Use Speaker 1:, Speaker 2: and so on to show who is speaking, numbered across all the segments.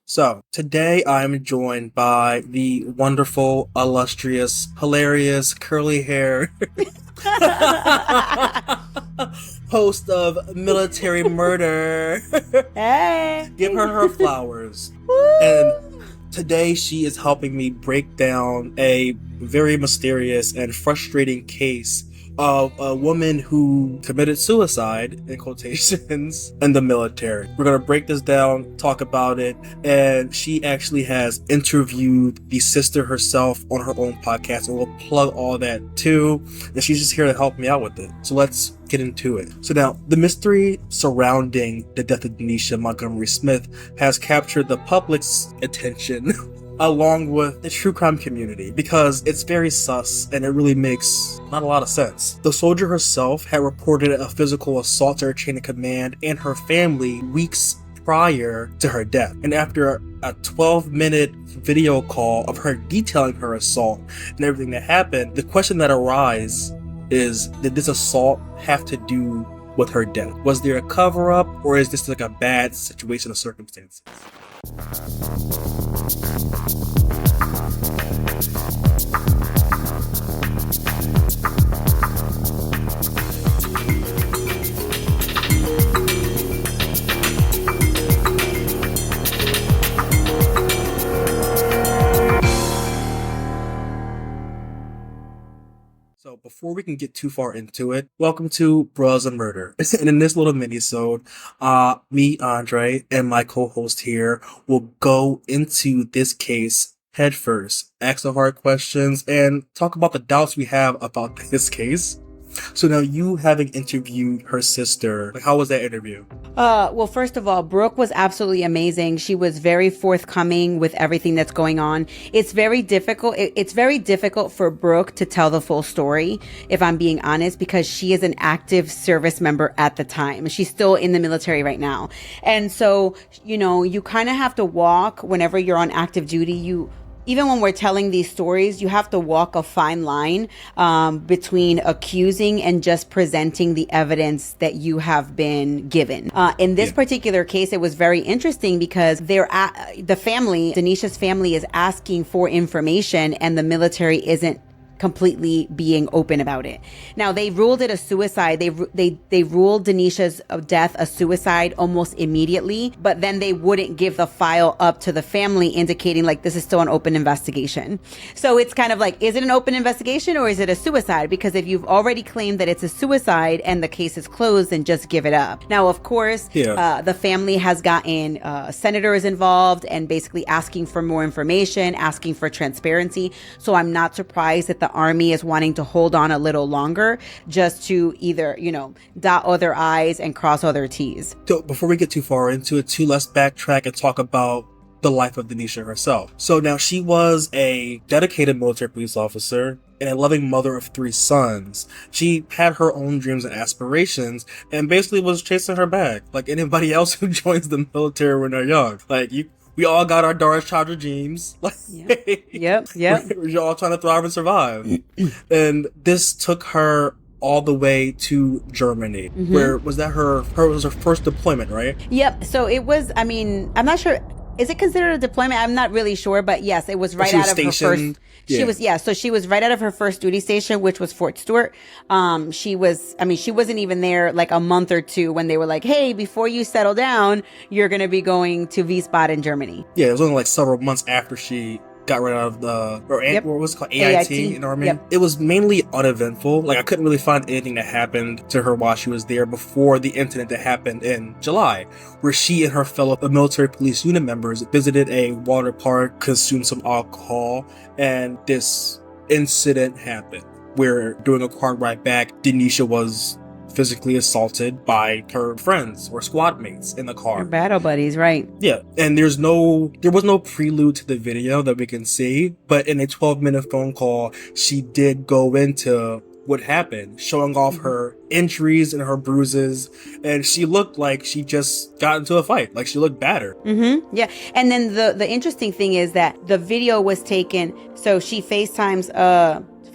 Speaker 1: So, today I'm joined by the wonderful, illustrious, hilarious, curly hair host of Military Murder.
Speaker 2: Hey!
Speaker 1: Give her flowers.
Speaker 2: Woo!
Speaker 1: And today she is helping me break down a very mysterious and frustrating case of a woman who committed suicide, in quotations, in the military. We're going to break this down, talk about it, and she actually has interviewed the sister herself on her own podcast, and we'll plug all that too, and she's just here to help me out with it. So let's get into it. So now, the mystery surrounding the death of Denisha Montgomery Smith has captured the public's attention along with the true crime community because it's very sus and it really makes not a lot of sense. The soldier herself had reported a physical assault to her chain of command and her family weeks prior to her death. And after a 12-minute video call of her detailing her assault and everything that happened, the question that arises is, did this assault have to do with her death? Was there a cover-up, or is this like a bad situation of circumstances? So before we can get too far into it, welcome to Bras and Murder. And in this little mini-sode, me, Andre, and my co-host here will go into this case head first, ask the hard questions, and talk about the doubts we have about this case. So now, you having interviewed her sister, how was that interview?
Speaker 2: Well, first of all, Brooke was absolutely amazing. She was very forthcoming with everything that's going on. It's very difficult. It's very difficult for Brooke to tell the full story, if I'm being honest, because she is an active service member at the time. She's still in the military right now. And so, you kind of have to walk whenever you're on active duty. Even when we're telling these stories, you have to walk a fine line between accusing and just presenting the evidence that you have been given. In this particular case, it was very interesting because the family, Denisha's family, is asking for information and the military isn't completely being open about it. Now, they ruled it a suicide. They ruled Denisha's death a suicide almost immediately, but then they wouldn't give the file up to the family, indicating like this is still an open investigation. So it's kind of like, is it an open investigation or is it a suicide? Because if you've already claimed that it's a suicide and the case is closed, then just give it up. Now, of course, the family has gotten senators involved and basically asking for more information, asking for transparency. So I'm not surprised that the Army is wanting to hold on a little longer just to either, dot other I's and cross other T's.
Speaker 1: So before we get too far into it, let's backtrack and talk about the life of Denisha herself. So now, she was a dedicated military police officer and a loving mother of 3 sons. She had her own dreams and aspirations and basically was chasing her bag like anybody else who joins the military when they're young. We all got our Dark Childhood dreams.
Speaker 2: Yep.
Speaker 1: We're all trying to thrive and survive. And this took her all the way to Germany. Mm-hmm. Where was that her first deployment, right?
Speaker 2: Yep. So it was, I'm not sure. Is it considered a deployment? I'm not really sure, but yes, it was right out of her first. So she was right out of her first duty station, which was Fort Stewart. She wasn't even there like a month or two when they were like, hey, before you settle down, you're going to be going to Wiesbaden, Germany.
Speaker 1: Yeah, it was only like several months after she got rid of what was it called? AIT in the Army.
Speaker 2: Yep.
Speaker 1: It was mainly uneventful. I couldn't really find anything that happened to her while she was there before the incident that happened in July, where she and her fellow military police unit members visited a water park, consumed some alcohol, and this incident happened where during a car ride back, Denisha was physically assaulted by her friends or squad mates in the car.
Speaker 2: Her battle buddies, right?
Speaker 1: Yeah, and there was no prelude to the video that we can see, but in a 12-minute phone call, she did go into what happened, showing off her injuries and her bruises, and she looked like she just got into a fight. Like, she looked battered.
Speaker 2: Mm-hmm. Yeah, and then the interesting thing is that the video was taken, so she FaceTimes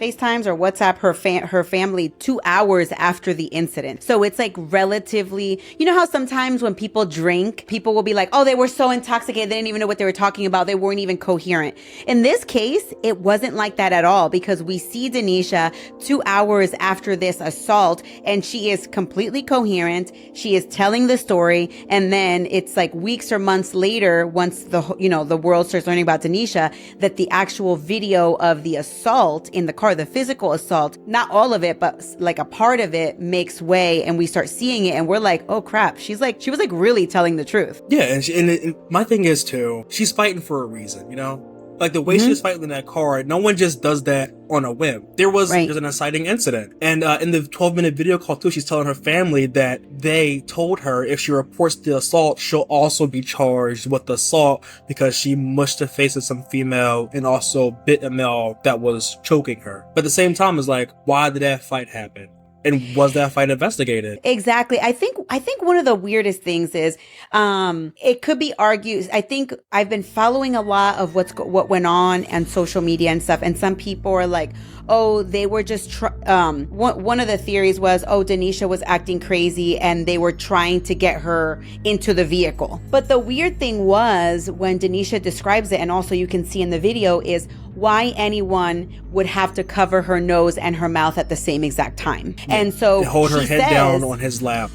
Speaker 2: FaceTimes or WhatsApp her family 2 hours after the incident. So it's like relatively, you know how sometimes when people drink, people will be like, oh, they were so intoxicated, they didn't even know what they were talking about. They weren't even coherent. In this case, it wasn't like that at all, because we see Denisha 2 hours after this assault and she is completely coherent. She is telling the story. And then it's like weeks or months later, once the world starts learning about Denisha, that the actual video of the assault in the car, the physical assault, not all of it, but like a part of it makes way, and we start seeing it and we're like, oh crap, she was like really telling the truth.
Speaker 1: Yeah, and my thing is too, she's fighting for a reason, you know? Like the way she was fighting in that car, no one just does that on a whim. There's an inciting incident. And in the 12-minute video call too, she's telling her family that they told her if she reports the assault, she'll also be charged with the assault because she mushed the face of some female and also bit a male that was choking her. But at the same time, it's like, why did that fight happen? And was that fight investigated?
Speaker 2: Exactly. I think one of the weirdest things is, it could be argued. I think I've been following a lot of what went on social media and stuff. And some people are like, oh, they were just, one of the theories was, oh, Denisha was acting crazy and they were trying to get her into the vehicle. But the weird thing was when Denisha describes it, and also you can see in the video, is why anyone would have to cover her nose and her mouth at the same exact time. Yeah. And so
Speaker 1: hold her head down on his lap.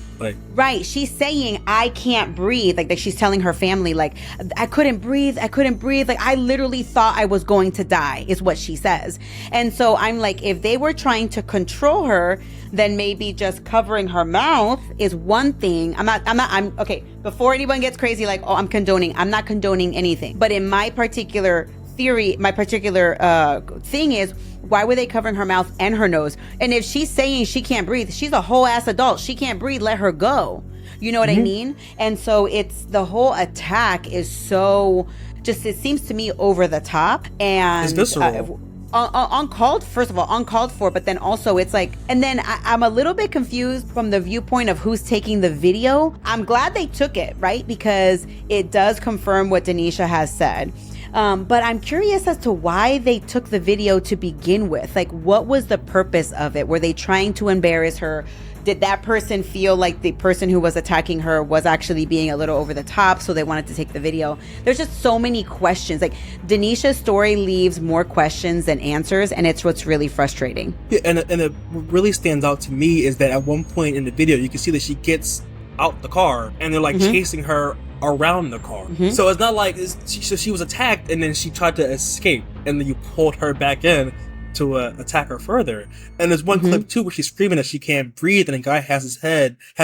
Speaker 2: Right. She's saying, I can't breathe. Like she's telling her family, like, I couldn't breathe. Like, I literally thought I was going to die, is what she says. And so I'm like, if they were trying to control her, then maybe just covering her mouth is one thing. I'm okay. Before anyone gets crazy, like, oh, I'm not condoning anything. But in my particular theory, my particular thing is, why were they covering her mouth and her nose? And if she's saying she can't breathe, she's a whole ass adult. She can't breathe. Let her go. You know what I mean? And so it's the whole attack is so just, it seems to me over the top and
Speaker 1: it's visceral.
Speaker 2: Uncalled for, but then also it's like, and then I'm a little bit confused from the viewpoint of who's taking the video. I'm glad they took it, right? Because it does confirm what Denisha has said. But I'm curious as to why they took the video to begin with. Like, what was the purpose of it? Were they trying to embarrass her? Did that person feel like the person who was attacking her was actually being a little over the top, so they wanted to take the video? There's just so many questions. Like, Denisha's story leaves more questions than answers, and it's what's really frustrating. Yeah, and
Speaker 1: it really stands out to me is that at one point in the video, you can see that she gets out the car, and they're like chasing her around the car. So it's not like she was attacked and then she tried to escape and then you pulled her back in to attack her further. And there's one clip too where she's screaming that she can't breathe and the guy has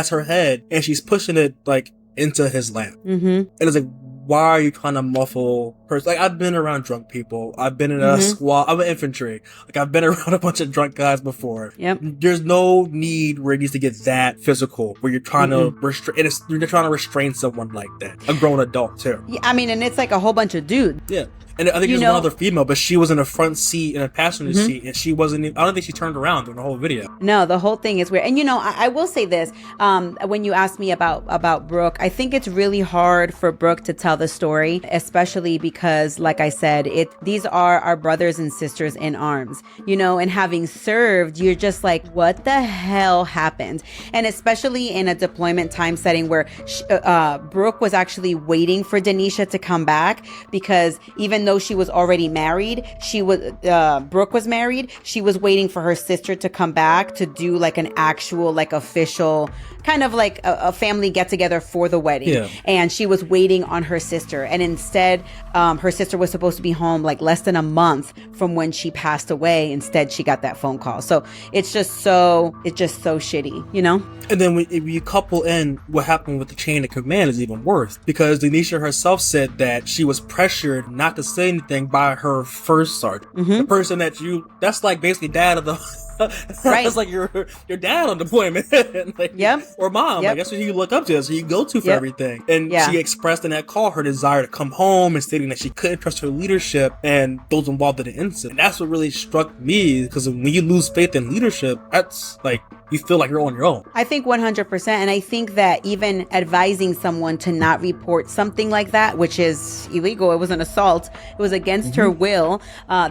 Speaker 1: her head and she's pushing it like into his lap. And it's like, why are you trying to muffle her? Like, I've been around drunk people. I've been in a squad. I'm an infantry. Like, I've been around a bunch of drunk guys before.
Speaker 2: Yep.
Speaker 1: There's no need where it needs to get that physical, where you're trying to you're trying to restrain someone like that. A grown adult too.
Speaker 2: Yeah, I mean, and it's like a whole bunch of dudes.
Speaker 1: Yeah. And I think there's one other female, but she was in a front seat, in a passenger seat, and she wasn't even, I don't think she turned around during the whole video.
Speaker 2: No, the whole thing is weird. And I will say this, when you asked me about Brooke, I think it's really hard for Brooke to tell the story, especially because, like I said, these are our brothers and sisters in arms, and having served, you're just like, what the hell happened? And especially in a deployment time setting where Brooke was actually waiting for Denisha to come back, because even though she was already married, Brooke was married, she was waiting for her sister to come back to do like an actual, like, official kind of like a family get together for the wedding. Yeah. And she was waiting on her sister. And instead, her sister was supposed to be home like less than a month from when she passed away. Instead, she got that phone call. So it's just so shitty,
Speaker 1: And then if you couple in what happened with the chain of command is even worse, because Denisha herself said that she was pressured not to say anything by her first sergeant. The person that's like basically dad of the right. That's like your dad on deployment. Like, or mom. Like, that's what you look up to. That's what you go to for everything. And she expressed in that call her desire to come home and stating that she couldn't trust her leadership and those involved in the incident. And that's what really struck me, because when you lose faith in leadership, that's like you feel like you're on your own.
Speaker 2: I think 100%. And I think that even advising someone to not report something like that, which is illegal, it was an assault, it was against her will.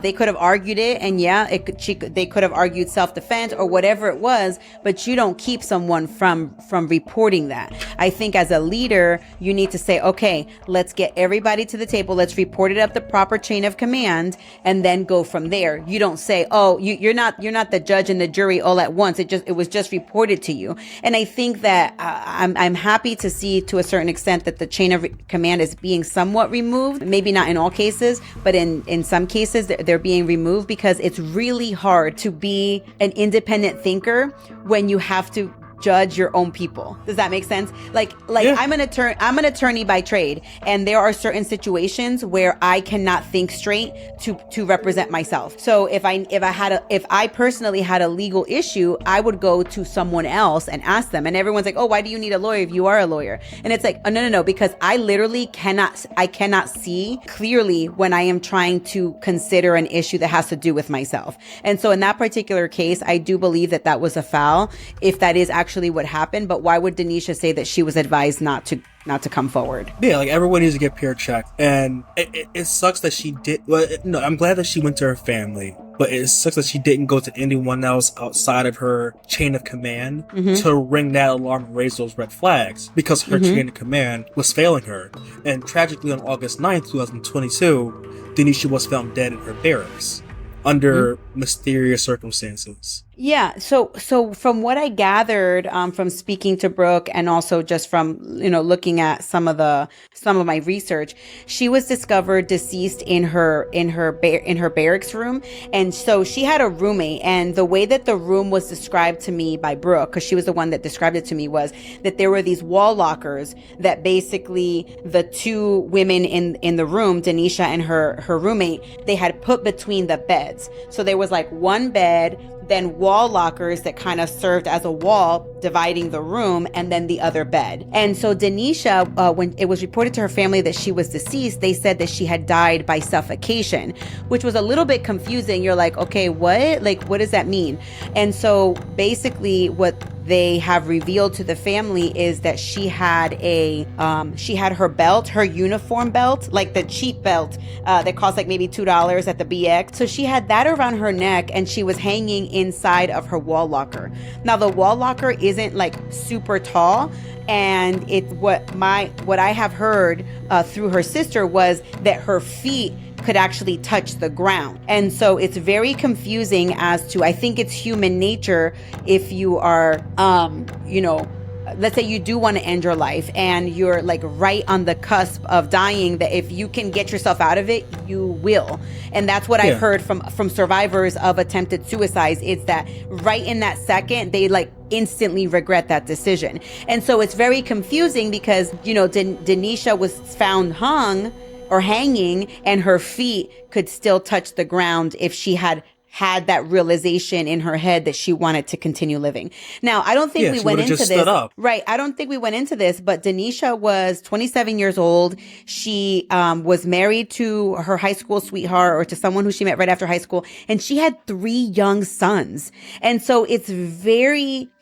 Speaker 2: They could have argued it, and they could have argued self-defense or whatever it was, but you don't keep someone from reporting that. I think as a leader, you need to say, okay, let's get everybody to the table. Let's report it up the proper chain of command and then go from there. You don't say, oh, you're not the judge and the jury all at once. It was just reported to you. And I think that I'm happy to see to a certain extent that the chain of command is being somewhat removed. Maybe not in all cases, but in some cases they're being removed, because it's really hard to be an independent thinker when you have to judge your own people. Does that make sense? Like yeah. I'm an attorney by trade, and there are certain situations where I cannot think straight to represent myself. So if I personally had a legal issue, I would go to someone else and ask them. And everyone's like, "Oh, why do you need a lawyer if you are a lawyer?" And it's like, "Oh, no, because I literally cannot see clearly when I am trying to consider an issue that has to do with myself." And so in that particular case, I do believe that was a foul, if that is actually what happened. But why would Denisha say that she was advised not to come forward?
Speaker 1: Yeah, like everyone needs to get peer checked, and it sucks that she did. Well, no, I'm glad that she went to her family, but it sucks that she didn't go to anyone else outside of her chain of command to ring that alarm and raise those red flags, because her chain of command was failing her. And tragically, on August 9th, 2022, Denisha was found dead in her barracks under mysterious circumstances.
Speaker 2: Yeah. So from what I gathered from speaking to Brooke, and also just from looking at some of my research, she was discovered deceased in her barracks room, and so she had a roommate. And the way that the room was described to me by Brooke, because she was the one that described it to me, was that there were these wall lockers that basically the two women in the room, Denisha and her roommate, they had put between the beds. So there was like one bed, then wall lockers that kind of served as a wall dividing the room, and then the other bed. And so Denisha, when it was reported to her family that she was deceased, they said that she had died by suffocation, which was a little bit confusing. You're like, okay, what? Like, what does that mean? And so basically what they have revealed to the family is that she had her belt, her uniform belt, like the cheap belt that cost like maybe $2 at the BX. So she had that around her neck, and she was hanging inside of her wall locker. Now the wall locker isn't like super tall, and it's what I have heard through her sister was that her feet could actually touch the ground. And so it's very confusing as to, I think it's human nature, if you are, let's say you do want to end your life and you're like right on the cusp of dying, that if you can get yourself out of it, you will. And that's what I've heard from survivors of attempted suicides. It's that right in that second, they like instantly regret that decision. And so it's very confusing because, Denisha was found hanging, and her feet could still touch the ground if she had that realization in her head that she wanted to continue living. Now, I don't think we went into this. Right. I don't think we went into this, but Denisha was 27 years old. She was married to her high school sweetheart, or to someone who she met right after high school. And she had 3 young sons. And so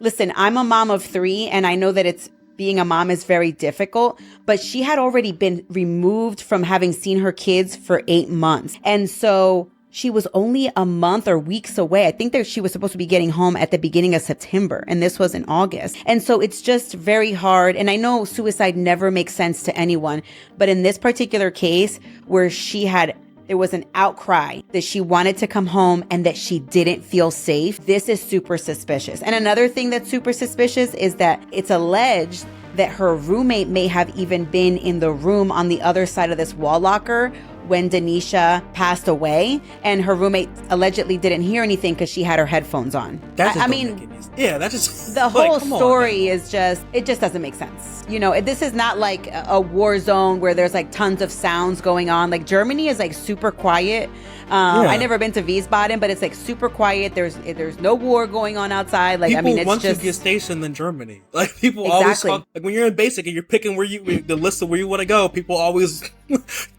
Speaker 2: listen, I'm a mom of 3, and I know that being a mom is very difficult, but she had already been removed from having seen her kids for 8 months. And so she was only a month or weeks away. I think that she was supposed to be getting home at the beginning of September, and this was in August. And so it's just very hard. And I know suicide never makes sense to anyone, but in this particular case where there was an outcry that she wanted to come home and that she didn't feel safe, this is super suspicious. And another thing that's super suspicious is that it's alleged that her roommate may have even been in the room on the other side of this wall locker when Denisha passed away, and her roommate allegedly didn't hear anything because she had her headphones on.
Speaker 1: That's just
Speaker 2: the whole story is it just doesn't make sense. This is not like a war zone where there's like tons of sounds going on. Like Germany is like super quiet. I never been to Wiesbaden, but it's like super quiet. There's no war going on outside. Like,
Speaker 1: people
Speaker 2: it's
Speaker 1: want
Speaker 2: just
Speaker 1: to get stationed in Germany. Like people always talk, like when you're in basic and you're picking the list of where you want to go. People always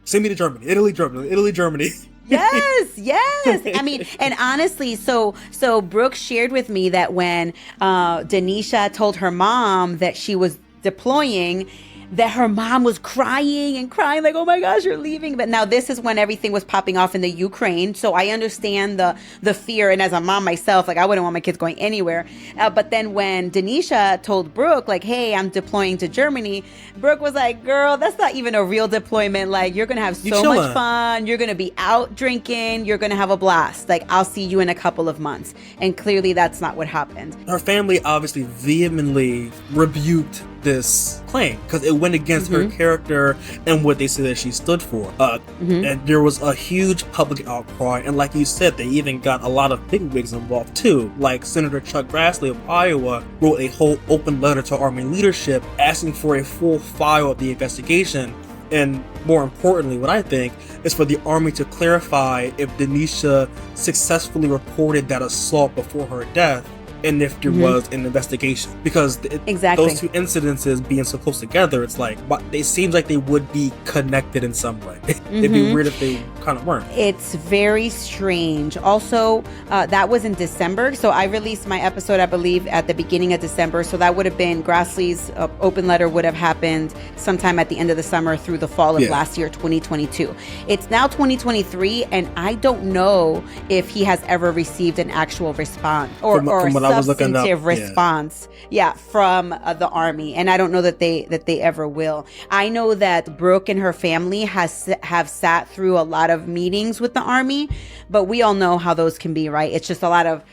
Speaker 1: send me to Germany, Italy, Germany.
Speaker 2: Yes. I mean, and honestly, so Brooke shared with me that when Denisha told her mom that she was deploying, that her mom was crying like, oh my gosh, you're leaving. But now this is when everything was popping off in the Ukraine. So I understand the fear. And as a mom myself, like I wouldn't want my kids going anywhere. But then when Denisha told Brooke, like, hey, I'm deploying to Germany, Brooke was like, girl, that's not even a real deployment. Like, you're going to have so much fun. You're going to be out drinking. You're going to have a blast. Like, I'll see you in a couple of months. And clearly that's not what happened.
Speaker 1: Her family obviously vehemently rebuked this claim because it went against her character and what they said that she stood for. And there was a huge public outcry, and like you said, they even got a lot of bigwigs involved too. Like Senator Chuck Grassley of Iowa wrote a whole open letter to Army leadership asking for a full file of the investigation. And more importantly, what I think is for the Army to clarify if Denisha successfully reported that assault before her death, and if there was an investigation, because those two incidences being so close together, it's like it seems like they would be connected in some way. It'd be weird if they kind of weren't.
Speaker 2: It's very strange. Also, that was in December, so I released my episode, I believe, at the beginning of December. So that would have been Grassley's open letter would have happened sometime at the end of the summer through the fall of last year, 2022. It's now 2023, and I don't know if he has ever received an actual response or substantive response from the Army, and I don't know that they ever will. I know that Brooke and her family have sat through a lot of meetings with the Army, but we all know how those can be, right? It's just a lot of,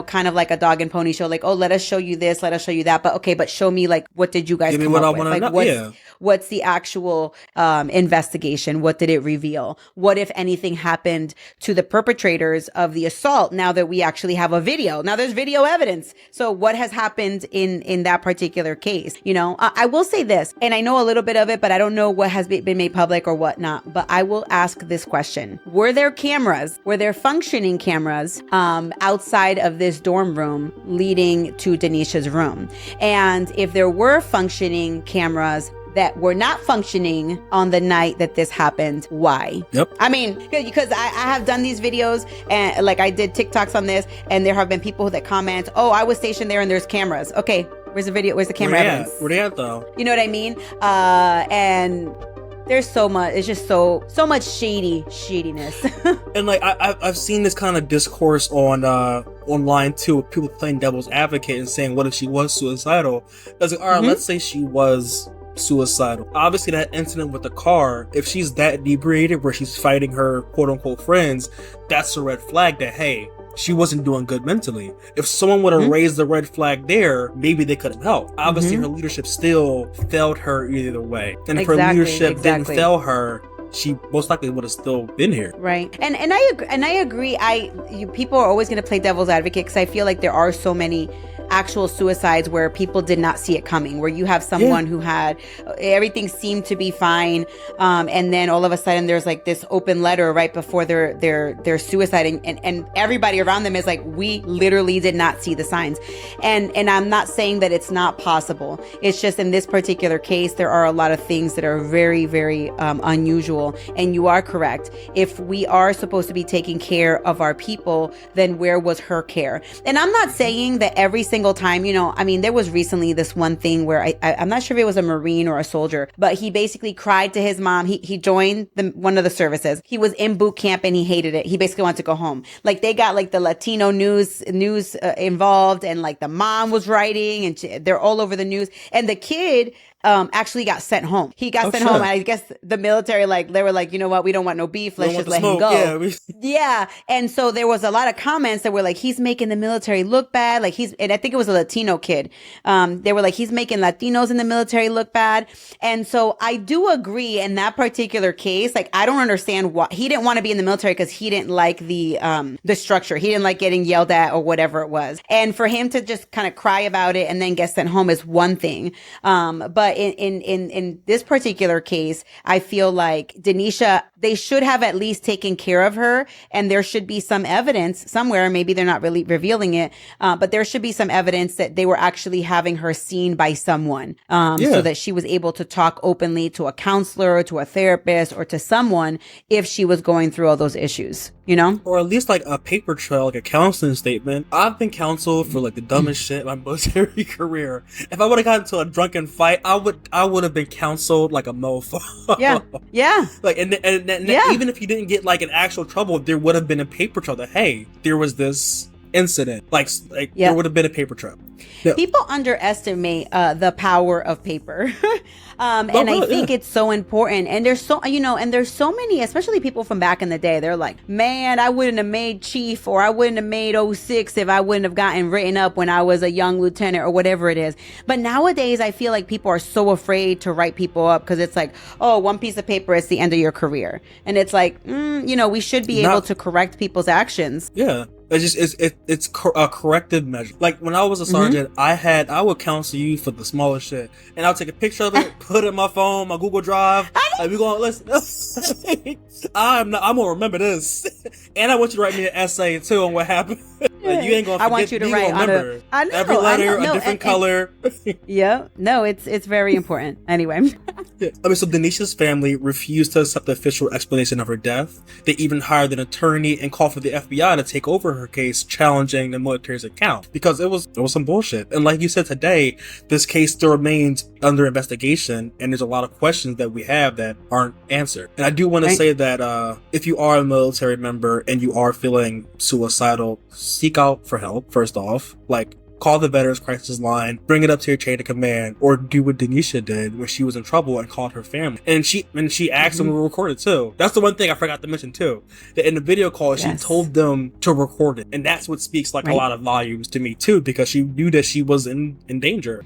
Speaker 2: kind of like a dog and pony show, like, oh, let us show you this, let us show you that, but show me, like, what did you guys come up with? Like, what's the actual investigation? What did it reveal? What, if anything, happened to the perpetrators of the assault now that we actually have a video? Now there's video evidence. So what has happened in that particular case? I will say this, and I know a little bit of it, but I don't know what has been made public or whatnot, but I will ask this question. Were there functioning cameras outside of this dorm room leading to Denisha's room? And if there were functioning cameras that were not functioning on the night that this happened, why?
Speaker 1: Yep.
Speaker 2: I mean, because I have done these videos, and like I did TikToks on this, and there have been people that comment, oh, I was stationed there and there's cameras. Okay, where's the video? Where's the camera evidence?
Speaker 1: Where they at though?
Speaker 2: You know what I mean? And there's so much, it's just so much shadiness.
Speaker 1: And like I've seen this kind of discourse on online too, with people playing devil's advocate and saying, what if she was suicidal? I was like, all right, let's say she was suicidal. Obviously that incident with the car, if she's that inebriated where she's fighting her quote unquote friends, that's a red flag that, hey, she wasn't doing good mentally. If someone would have raised the red flag there, maybe they could have helped. Obviously her leadership still failed her either way. And if her leadership didn't fail her, she most likely would have still been here.
Speaker 2: Right. And I agree. People are always going to play devil's advocate because I feel like there are so many actual suicides where people did not see it coming, where you have someone who had everything seemed to be fine, and then all of a sudden there's like this open letter right before their suicide, and everybody around them is like, we literally did not see the signs. And I'm not saying that it's not possible. It's just in this particular case there are a lot of things that are very, very unusual. And you are correct. If we are supposed to be taking care of our people, then where was her care? And I'm not saying that every single time, I mean, there was recently this one thing where I'm not sure if it was a Marine or a soldier, but he basically cried to his mom. He joined one of the services. He was in boot camp and he hated it. He basically wanted to go home. Like they got like the Latino news involved, and like the mom was writing, and they're all over the news. And the kid actually got sent home. He got sent home, and I guess the military, like, they were like, you know what, we don't want no beef, let's just let him go. Yeah. And so there was a lot of comments that were like, he's making the military look bad. Like and I think it was a Latino kid. They were like, he's making Latinos in the military look bad. And so I do agree in that particular case. Like, I don't understand why he didn't want to be in the military, because he didn't like the structure. He didn't like getting yelled at or whatever it was. And for him to just kind of cry about it and then get sent home is one thing. But But in this particular case, I feel like Denisha, they should have at least taken care of her, and there should be some evidence somewhere. Maybe they're not really revealing it, but there should be some evidence that they were actually having her seen by someone, so that she was able to talk openly to a counselor, to a therapist, or to someone if she was going through all those issues, you know?
Speaker 1: Or at least like a paper trail, like a counseling statement. I've been counseled for like the dumbest shit in my military career. If I would have gotten into a drunken fight, I would have been counseled like a mofo.
Speaker 2: Yeah.
Speaker 1: Like, and even if you didn't get like an actual trouble, there would have been a paper trail that, hey, there was this incident. Like there would have been a paper trail. Yeah.
Speaker 2: People underestimate the power of paper. And I think it's so important. And there's so many, especially people from back in the day, they're like, man, I wouldn't have made chief, or I wouldn't have made 06 if I wouldn't have gotten written up when I was a young lieutenant, or whatever it is. But nowadays, I feel like people are so afraid to write people up because it's like, oh, one piece of paper, it's the end of your career. And it's like, we should be able to correct people's actions.
Speaker 1: Yeah. It's a corrective measure. Like when I was a sergeant, I would counsel you for the smallest shit, and I'll take a picture of it, put it in my phone, my Google Drive. Like, we gonna listen. I'm gonna remember this, and I want you to write me an essay too on what happened. Like, you ain't gonna forget.
Speaker 2: I want you to write
Speaker 1: remember every letter, a different color.
Speaker 2: It's very important. Anyway.
Speaker 1: Yeah. I mean, so Denisha's family refused to accept the official explanation of her death. They even hired an attorney and called for the FBI to take over her case, challenging the military's account, because it was some bullshit. And like you said today, this case still remains under investigation, and there's a lot of questions that we have that aren't answered. And I do want to say that if you are a military member and you are feeling suicidal, seek out for help. First off, like, call the Veterans Crisis Line, bring it up to your chain of command, or do what Denisha did when she was in trouble and called her family. And she asked them to record it too. That's the one thing I forgot to mention too. That in the video call, she told them to record it. And that's what speaks like a lot of volumes to me too, because she knew that she was in danger.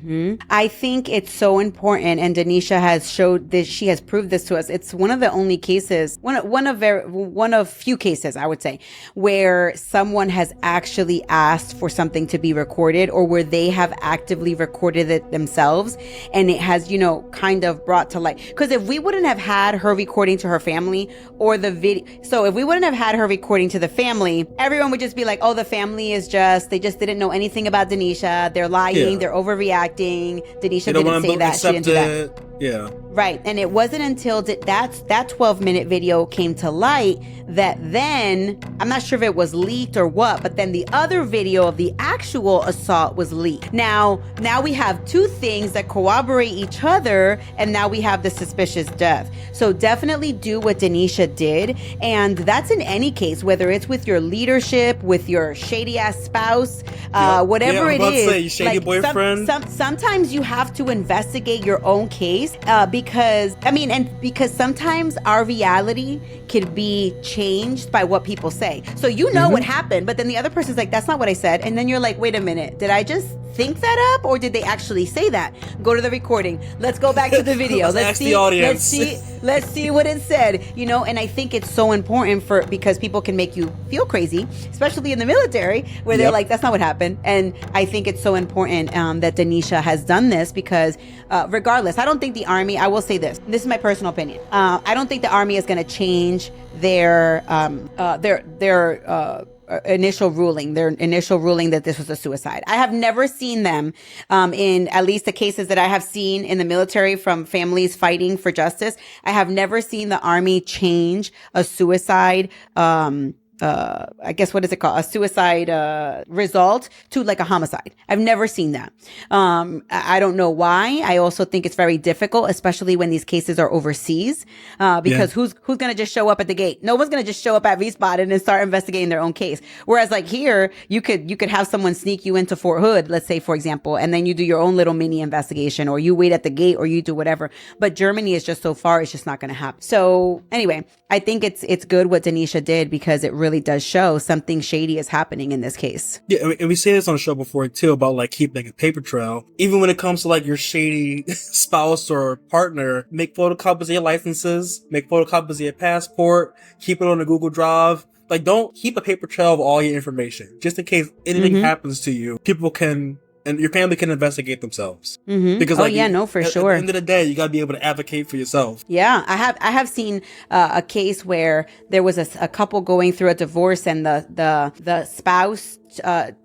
Speaker 2: I think it's so important, and Denisha has showed this, she has proved this to us. It's one of the only cases, one of few cases, I would say, where someone has actually asked for something to be recorded, or where they have actively recorded it themselves, and it has, kind of brought to light. Because if we wouldn't have had her recording to her family, or the video, so if we wouldn't have had her recording to the family, everyone would just be like, oh, the family is they just didn't know anything about Denisha, they're lying, they're overreacting, Denisha didn't say that, she didn't do that.
Speaker 1: Yeah.
Speaker 2: Right. And it wasn't until that 12-minute video came to light that then, I'm not sure if it was leaked or what, but then the other video of the actual assault was leaked. Now we have two things that corroborate each other, and now we have the suspicious death. So definitely do what Denisha did. And that's in any case, whether it's with your leadership, with your shady ass spouse, whatever it is.
Speaker 1: Say, shady boyfriend.
Speaker 2: Sometimes you have to investigate your own case. Because sometimes our reality could be changed by what people say. So what happened, but then the other person's like, that's not what I said. And then you're like, wait a minute, did I just think that up, or did they actually say that? Go to the recording. Let's go back to the video.
Speaker 1: Let's see the audience.
Speaker 2: Let's see what it said. And I think it's so important because people can make you feel crazy, especially in the military, where they're like, that's not what happened. And I think it's so important that Denisha has done this, because regardless, I don't think the Army, I will say this is my personal opinion, I don't think the Army is going to change their initial ruling that this was a suicide. I have never seen them, in at least the cases that I have seen in the military from families fighting for justice, I have never seen the Army change a suicide, I guess, what is it called? A suicide result to like a homicide. I've never seen that. I don't know why. I also think it's very difficult, especially when these cases are overseas, because who's going to just show up at the gate? No one's going to just show up at V-Spot and then start investigating their own case. Whereas like here, you could have someone sneak you into Fort Hood, let's say, for example, and then you do your own little mini investigation, or you wait at the gate, or you do whatever. But Germany is just so far, it's just not going to happen. So anyway, I think it's good what Denisha did, because it really does show something shady is happening in this case.
Speaker 1: Yeah, and we say this on the show before too, about like keeping a paper trail. Even when it comes to like your shady spouse or partner, make photocopies of your licenses, make photocopies of your passport, keep it on a Google Drive. Like, don't keep a paper trail of all your information, just in case anything happens to you. People can and your family can investigate themselves.
Speaker 2: Mm-hmm.
Speaker 1: Because
Speaker 2: for
Speaker 1: At
Speaker 2: sure.
Speaker 1: the end of the day, you got to be able to advocate for yourself.
Speaker 2: Yeah, I have seen a case where there was a couple going through a divorce, and the spouse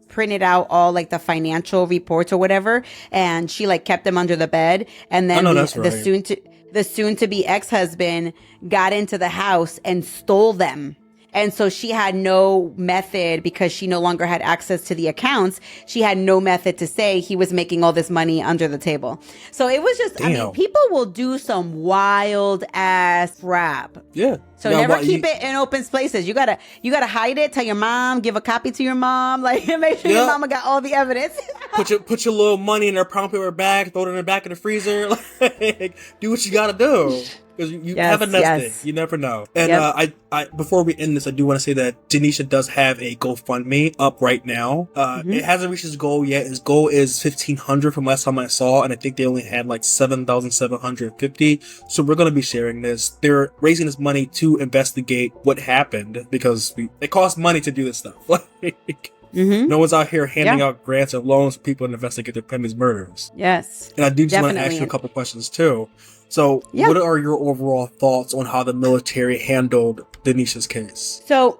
Speaker 2: printed out all like the financial reports or whatever, and she like kept them under the bed, and then the soon to be ex-husband got into the house and stole them. And so she had no method, because she no longer had access to the accounts. She had no method to say he was making all this money under the table. So it was just,
Speaker 1: Damn.
Speaker 2: I mean, people will do some wild ass crap.
Speaker 1: Yeah.
Speaker 2: So never keep it in open places. You gotta hide it. Tell your mom. Give a copy to your mom. Like, make sure your mama got all the evidence.
Speaker 1: Put your little money in her brown paper bag. Throw it in the back of the freezer. Like, do what you gotta do. Because you have a nest egg. You never know. And I before we end this, I do want to say that Denisha does have a GoFundMe up right now. It hasn't reached its goal yet. His goal is 1,500 from last time I saw, and I think they only had like 7,750. So we're gonna be sharing this. They're raising this money to investigate what happened, because it costs money to do this stuff. No one's out here handing out grants or loans for people to investigate their family's murders.
Speaker 2: Yes.
Speaker 1: And I do just want to ask you a couple questions too. So, what are your overall thoughts on how the military handled Denisha's case?
Speaker 2: So,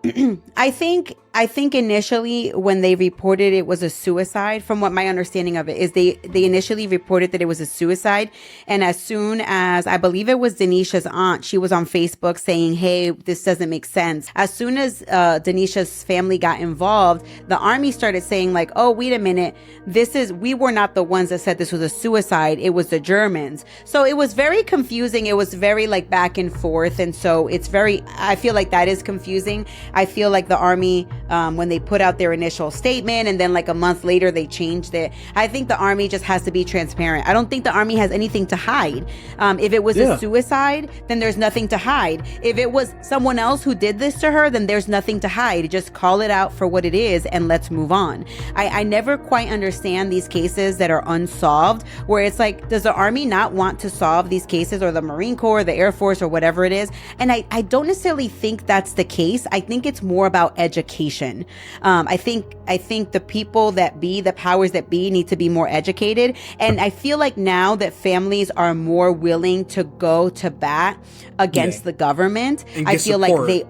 Speaker 2: I think initially when they reported it was a suicide, from what my understanding of it is, they initially reported that it was a suicide. And as soon as, I believe it was Denisha's aunt, she was on Facebook saying, hey, this doesn't make sense. As soon as Denisha's family got involved, the army started saying like, oh, wait a minute, we were not the ones that said this was a suicide. It was the Germans. So it was very confusing. It was very like back and forth. And so I feel like that is confusing. I feel like the army, when they put out their initial statement and then like a month later they changed it, I think the army just has to be transparent. I don't think the army has anything to hide. If it was a suicide, then there's nothing to hide. If it was someone else who did this to her, then there's nothing to hide. Just call it out for what it is and let's move on. I never quite understand these cases that are unsolved, where it's like, does the army not want to solve these cases, or the Marine Corps, the Air Force, or whatever it is? And I don't necessarily think that's the case. I think it's more about education. I think the people that be, the powers that be, need to be more educated. And I feel like now that families are more willing to go to bat against the government, I feel like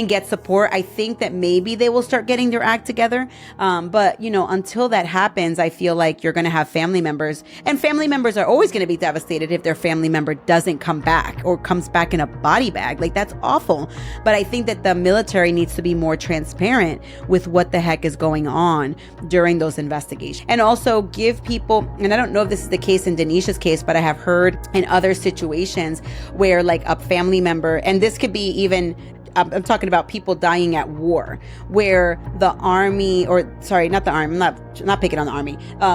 Speaker 2: get support. I think that maybe they will start getting their act together. But until that happens, I feel like you're going to have family members, and family members are always going to be devastated if their family member doesn't come back or comes back in a body bag. Like, that's awful. But I think that the military needs to be more transparent with what the heck is going on during those investigations, and also give people, and I don't know if this is the case in Denisha's case, but I have heard in other situations where like a family member, and this could be even, I'm talking about people dying at war, where the army, or sorry, not the army, I'm not picking on the army,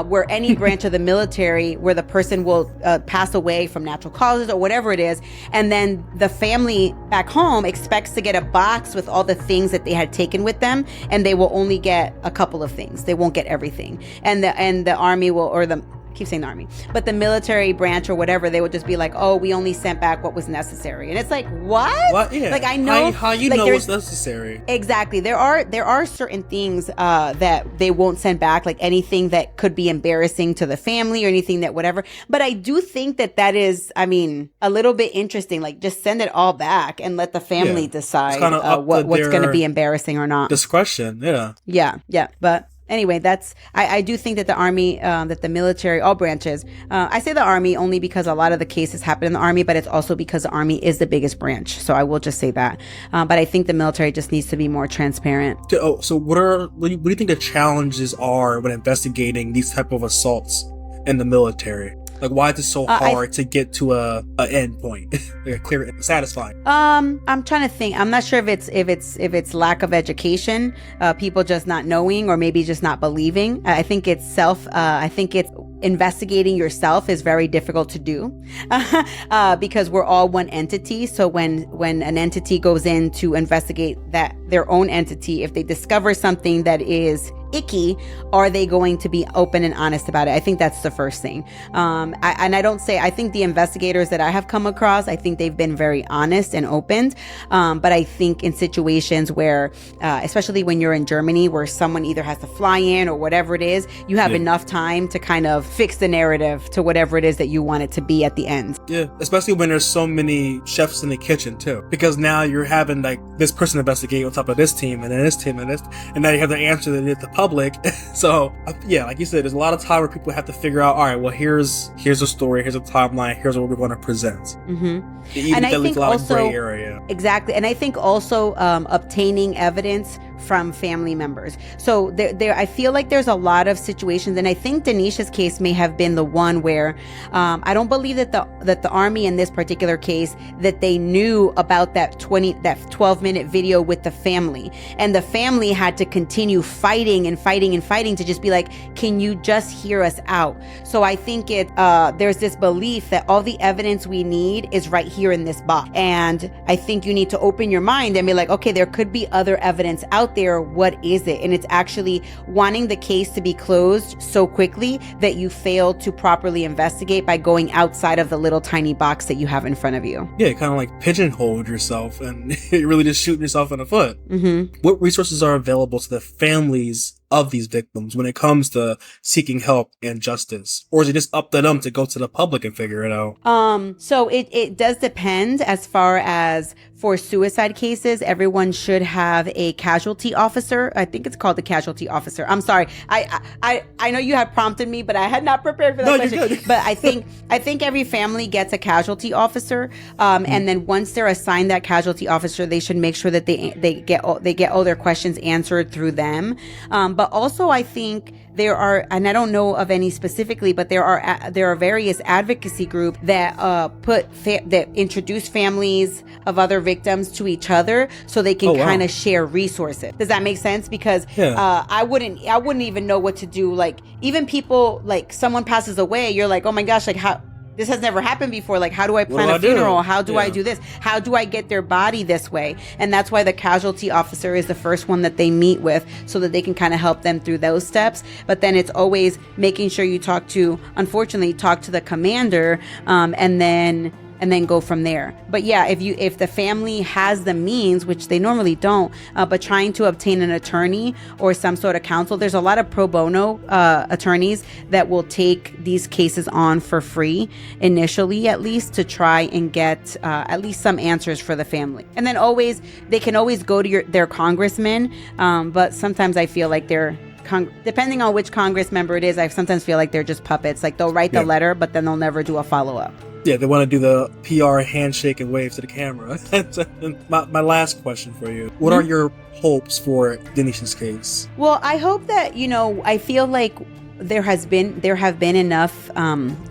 Speaker 2: where any branch of the military, where the person will pass away from natural causes or whatever it is, and then the family back home expects to get a box with all the things that they had taken with them, and they will only get a couple of things. They won't get everything, and the army will, or the, keep saying the army, but the military branch or whatever, they would just be like, oh, we only sent back what was necessary. And it's like, what?
Speaker 1: Yeah.
Speaker 2: Like, I know
Speaker 1: how you
Speaker 2: like,
Speaker 1: know what's necessary.
Speaker 2: Exactly. There are certain things that they won't send back, like anything that could be embarrassing to the family or anything that whatever. But I do think that is, I mean, a little bit interesting. Like, just send it all back and let the family decide what's going to be embarrassing or not.
Speaker 1: Discretion. Yeah.
Speaker 2: But anyway, I do think that the army, that the military, all branches, I say the army only because a lot of the cases happen in the army, but it's also because the army is the biggest branch. So I will just say that. But I think the military just needs to be more transparent.
Speaker 1: So what do you think the challenges are when investigating these type of assaults in the military? Like, why is it so hard to get to a end point, like a clear, satisfying?
Speaker 2: I'm trying to think. I'm not sure if it's lack of education, people just not knowing, or maybe just not believing. I think it's investigating yourself is very difficult to do, because we're all one entity. So when an entity goes in to investigate their own entity, if they discover something that is icky, are they going to be open and honest about it? I think that's the first thing. I think the investigators that I have come across, I think they've been very honest and open. But I think in situations where, especially when you're in Germany, where someone either has to fly in or whatever it is, you have enough time to kind of fix the narrative to whatever it is that you want it to be at the end.
Speaker 1: Yeah, especially when there's so many chefs in the kitchen too, because now you're having like this person investigate on top of this team and then this team and this, and now you have to answer the public. So yeah, like you said, there's a lot of time where people have to figure out, all right, well, here's a story, here's a timeline, here's what we're going to present. Even
Speaker 2: And
Speaker 1: if
Speaker 2: I
Speaker 1: that leaves
Speaker 2: think
Speaker 1: a lot
Speaker 2: also,
Speaker 1: of gray area.
Speaker 2: Exactly. And I think also obtaining evidence from family members. So there, I feel like there's a lot of situations, and I think Denisha's case may have been the one where I don't believe that the Army in this particular case, that they knew about that 12-minute video with the family, and the family had to continue fighting to just be like, can you just hear us out? So I think there's this belief that all the evidence we need is right here in this box, and I think you need to open your mind and be like, okay, there could be other evidence out there. What is it? And it's actually wanting the case to be closed so quickly that you fail to properly investigate by going outside of the little tiny box that you have in front of you.
Speaker 1: Yeah, kind of like pigeonhole yourself and you're really just shooting yourself in the foot. What resources are available to the families of these victims when it comes to seeking help and justice? Or is it just up to them to go to the public and figure it out?
Speaker 2: So it does depend. As far as for suicide cases, everyone should have a casualty officer. I think it's called the casualty officer. I'm sorry. I know you had prompted me, but I had not prepared for that question.
Speaker 1: You're good.
Speaker 2: But I think every family gets a casualty officer. And then once they're assigned that casualty officer, they should make sure that they get all their questions answered through them. But also I think there are, and I don't know of any specifically, but there are various advocacy groups that that introduce families of other victims to each other so they can kind of share resources. Does that make sense? Because I wouldn't even know what to do. Like, even people, like, someone passes away, you're like, oh my gosh, like, how this has never happened before. Like, how do I plan a funeral? How do I do this? How do I get their body this way? And that's why the casualty officer is the first one that they meet with, so that they can kind of help them through those steps. But then it's always making sure you talk to the commander, and then go from there. But yeah, if the family has the means, which they normally don't, but trying to obtain an attorney or some sort of counsel, there's a lot of pro bono attorneys that will take these cases on for free initially, at least, to try and get at least some answers for the family. And then they can always go to their congressman, but sometimes I feel like depending on which congress member it is, I sometimes feel like they're just puppets. Like, they'll write the letter, but then they'll never do a follow-up.
Speaker 1: Yeah, they want to do the PR handshake and wave to the camera. My last question for you. What are your hopes for Denisha's case?
Speaker 2: Well, I hope that, I feel like there have been enough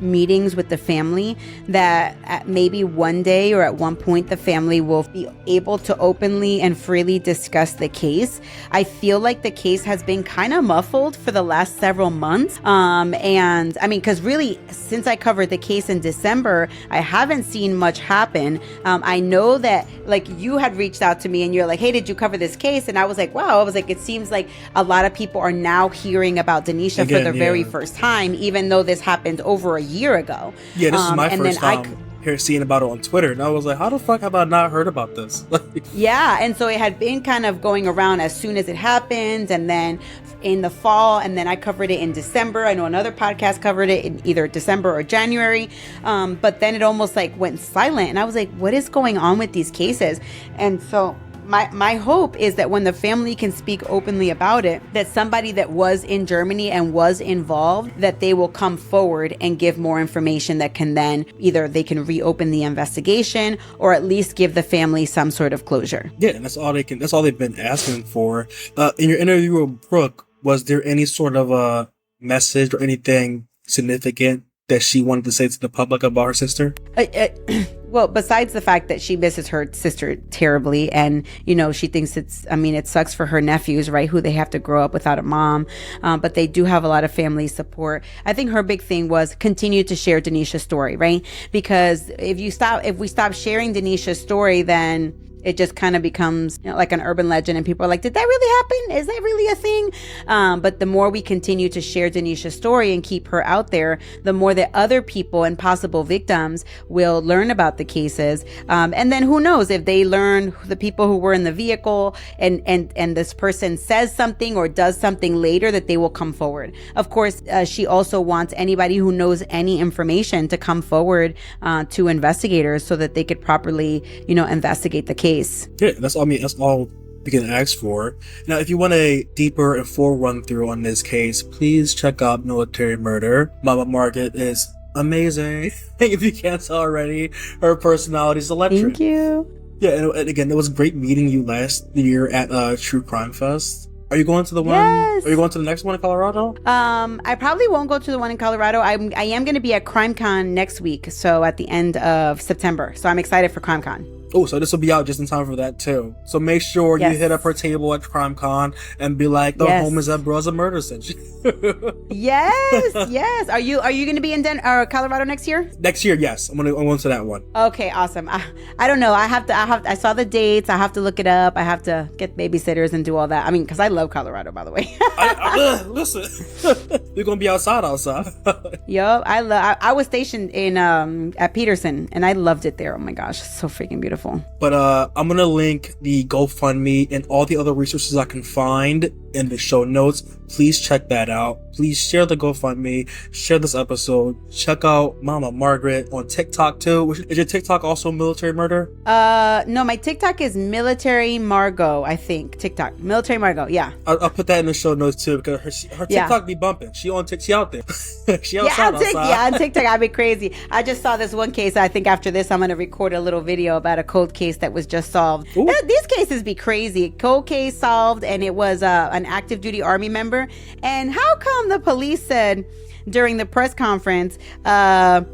Speaker 2: meetings with the family that maybe one day or at one point the family will be able to openly and freely discuss the case. I feel like the case has been kind of muffled for the last several months. And I mean, because really, since I covered the case in December, I haven't seen much happen. I know that, like, you had reached out to me and you're like, hey, did you cover this case? And I was like, wow. I was like, it seems like a lot of people are now hearing about Denisha for the very first time, even though this happened over a year ago.
Speaker 1: Yeah, this is my first time seeing about it on Twitter, and I was like, how the fuck have I not heard about this?
Speaker 2: Yeah, and so it had been kind of going around as soon as it happened, and then in the fall, and then I covered it in December. I know another podcast covered it in either December or January, but then it almost like went silent, and I was like, what is going on with these cases? And so my hope is that when the family can speak openly about it, that somebody that was in Germany and was involved, that they will come forward and give more information that can then either they can reopen the investigation or at least give the family some sort of closure.
Speaker 1: Yeah, and that's all they've been asking for. In your interview with Brooke, was there any sort of a message or anything significant that she wanted to say to the public about her sister?
Speaker 2: Well, besides the fact that she misses her sister terribly, and, she thinks it sucks for her nephews, right, who they have to grow up without a mom, but they do have a lot of family support. I think her big thing was continue to share Denisha's story, right? Because if we stop sharing Denisha's story, then it just kind of becomes, like an urban legend, and people are like, did that really happen? Is that really a thing? But the more we continue to share Denisha's story and keep her out there, the more that other people and possible victims will learn about the cases. And then who knows, if they learn the people who were in the vehicle and this person says something or does something later, that they will come forward. Of course, she also wants anybody who knows any information to come forward to investigators so that they could properly, investigate the case.
Speaker 1: Yeah, that's all we can ask for. Now, if you want a deeper and full run through on this case, please check out Military Murder. Mama Margot is amazing. If you can't tell already, her personality is electric.
Speaker 2: Thank you.
Speaker 1: Yeah, and again, it was great meeting you last year at True Crime Fest. Are you going to the one?
Speaker 2: Yes.
Speaker 1: Are you going to the next one in Colorado?
Speaker 2: I probably won't go to the one in Colorado. I am going to be at CrimeCon next week, so at the end of September. So I'm excited for CrimeCon.
Speaker 1: Oh, so this will be out just in time for that too. So make sure you hit up her table at CrimeCon and be like, the home is at Bros of Murder Cinch.
Speaker 2: Yes. Are you going to be in Colorado next year?
Speaker 1: Next year, yes. I'm going to that one.
Speaker 2: Okay, awesome. I don't know. I saw the dates. I have to look it up. I have to get babysitters and do all that. I mean, because I love Colorado, by the way.
Speaker 1: Listen, we're gonna be outside.
Speaker 2: Yup, I was stationed in at Peterson, and I loved it there. Oh my gosh, it's so freaking beautiful.
Speaker 1: But I'm gonna link the GoFundMe and all the other resources I can find in the show notes. Please check that out. Please share the GoFundMe, share this episode. Check out Mama Margot on TikTok too. Is your TikTok also Military Murder?
Speaker 2: No, my TikTok is Military Margot, I think. TikTok, Military Margot, yeah.
Speaker 1: I'll put that in the show notes too, because her TikTok be bumping. She out there. She outside.
Speaker 2: On TikTok, I'd be crazy. I just saw this one case. I think after this, I'm going to record a little video about a cold case that was just solved. These cases be crazy. Cold case solved, and it was an active duty Army member. And how come the police said during the press conference,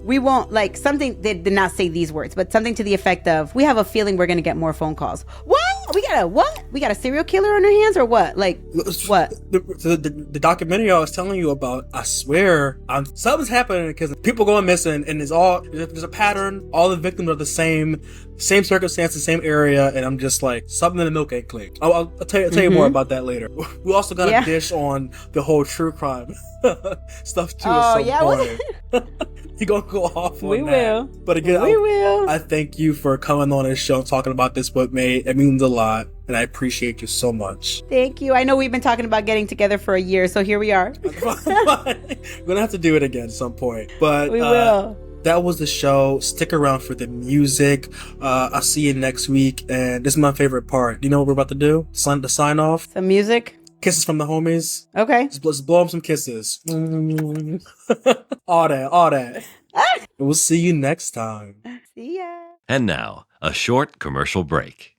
Speaker 2: we won't, like, something, they did not say these words, but something to the effect of, we have a feeling we're going to get more phone calls. What? We got a serial killer on our hands or what? Like, what?
Speaker 1: The documentary I was telling you about, I swear, something's happening because people going missing, and there's a pattern. All the victims are the same circumstance, the same area, and I'm just like, something in the milk ain't clicked. I'll tell you more about that later. We also got a dish on the whole true crime stuff too. You gonna go off on
Speaker 2: that? We will.
Speaker 1: But again, I thank you for coming on this show and talking about this with me. It means a lot, and I appreciate you so much.
Speaker 2: Thank you. I know we've been talking about getting together for a year, so here we are.
Speaker 1: We're gonna have to do it again at some point. But
Speaker 2: we will.
Speaker 1: That was the show. Stick around for the music. I'll see you next week. And this is my favorite part. Do you know what we're about to do? The sign off.
Speaker 2: Some music.
Speaker 1: Kisses from the homies.
Speaker 2: Okay.
Speaker 1: Just blow them some kisses. all that. We'll see you next time.
Speaker 2: See ya.
Speaker 3: And now, a short commercial break.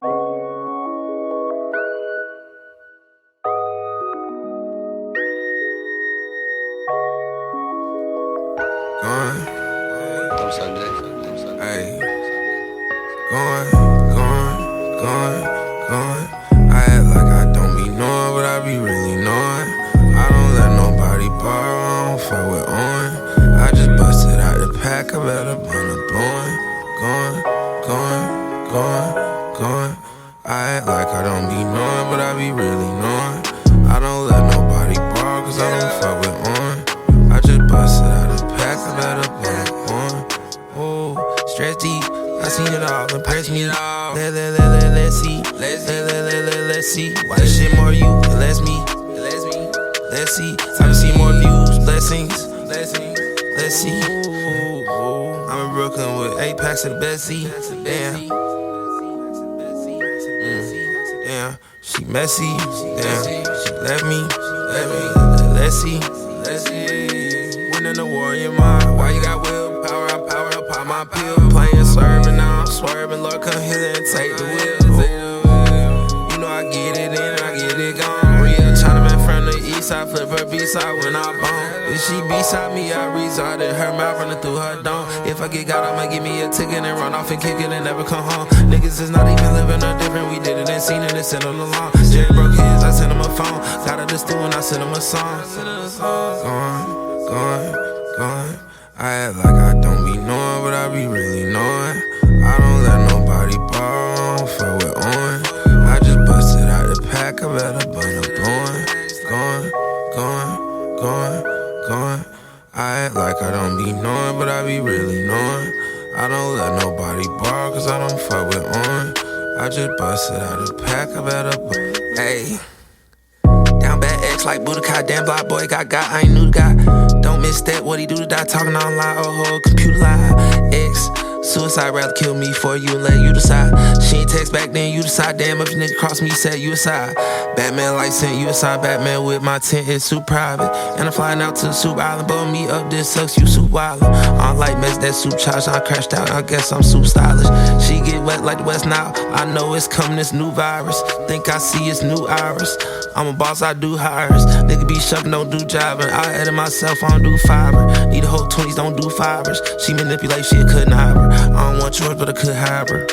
Speaker 4: Going. I act like I don't be knowing, but I be really knowing. I don't let nobody borrow, I don't fuck with on. I just busted out the pack, I better burn a blowing. Going. I act like I don't be knowing, but I be really knowing. I don't let nobody borrow, cause I don't fuck with on. I just busted out the pack, I better burn a on. Oh, stress deep, I seen it all, impress me. Let's see. Why this shit more you, and less me. Let's see. I can see more views, blessings. Let's see. I'm in Brooklyn with 8 packs of the best seat. Damn. She messy. Damn. She left me. Let's see. Winning the war in your mind. Why you got willpower? I power up, pop my pill. Playing swerving now. I'm swerving. Lord, come here and take the wheel. I get it in and I get it gone. Real Chinaman from the east side, flip her B-side when I bone. If she beside me, I reside in her mouth running through her dome. If I get got, I'ma give me a ticket and run off and kick it and never come home. Niggas is not even living no different. We did it and seen it and sent them along. Jerry broke his, I sent him a phone. Got out the stool and I sent him a song. Going. I act like I don't be knowing, but I be really knowing. I don't let nobody borrow, I don't fuck with on. pack, I better burn up, going. I act like I don't be knowing, but I be really knowing. I don't let nobody borrow, cause I don't fuck with on. I just busted out the pack, I better ayy. Down bad X like Budokai, damn block boy got, I ain't new to God. Don't miss that, what he do to die, talking online, oh whole computer lie. X, suicide rather kill me for you and let you decide. She ain't text back then, you decide, damn if a nigga cross me, said you aside. Batman light sent you aside, Batman with my tent, it's super private. And I'm flying out to the super island, blow me up, this sucks, you super wildin'. I don't like mess, that soup charge, I crashed out, I guess I'm super stylish. She get wet like the West Nile, I know it's coming, this new virus. Think I see it's new iris. I'm a boss, I do hires. Nigga be shuckin', don't do driving. I edit myself, I don't do fiber. Need a whole 20s, don't do fibers. She manipulate shit, couldn't hire her. I don't want yours, but I could hire her.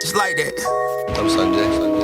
Speaker 4: Just like that.
Speaker 5: I'm Sunday.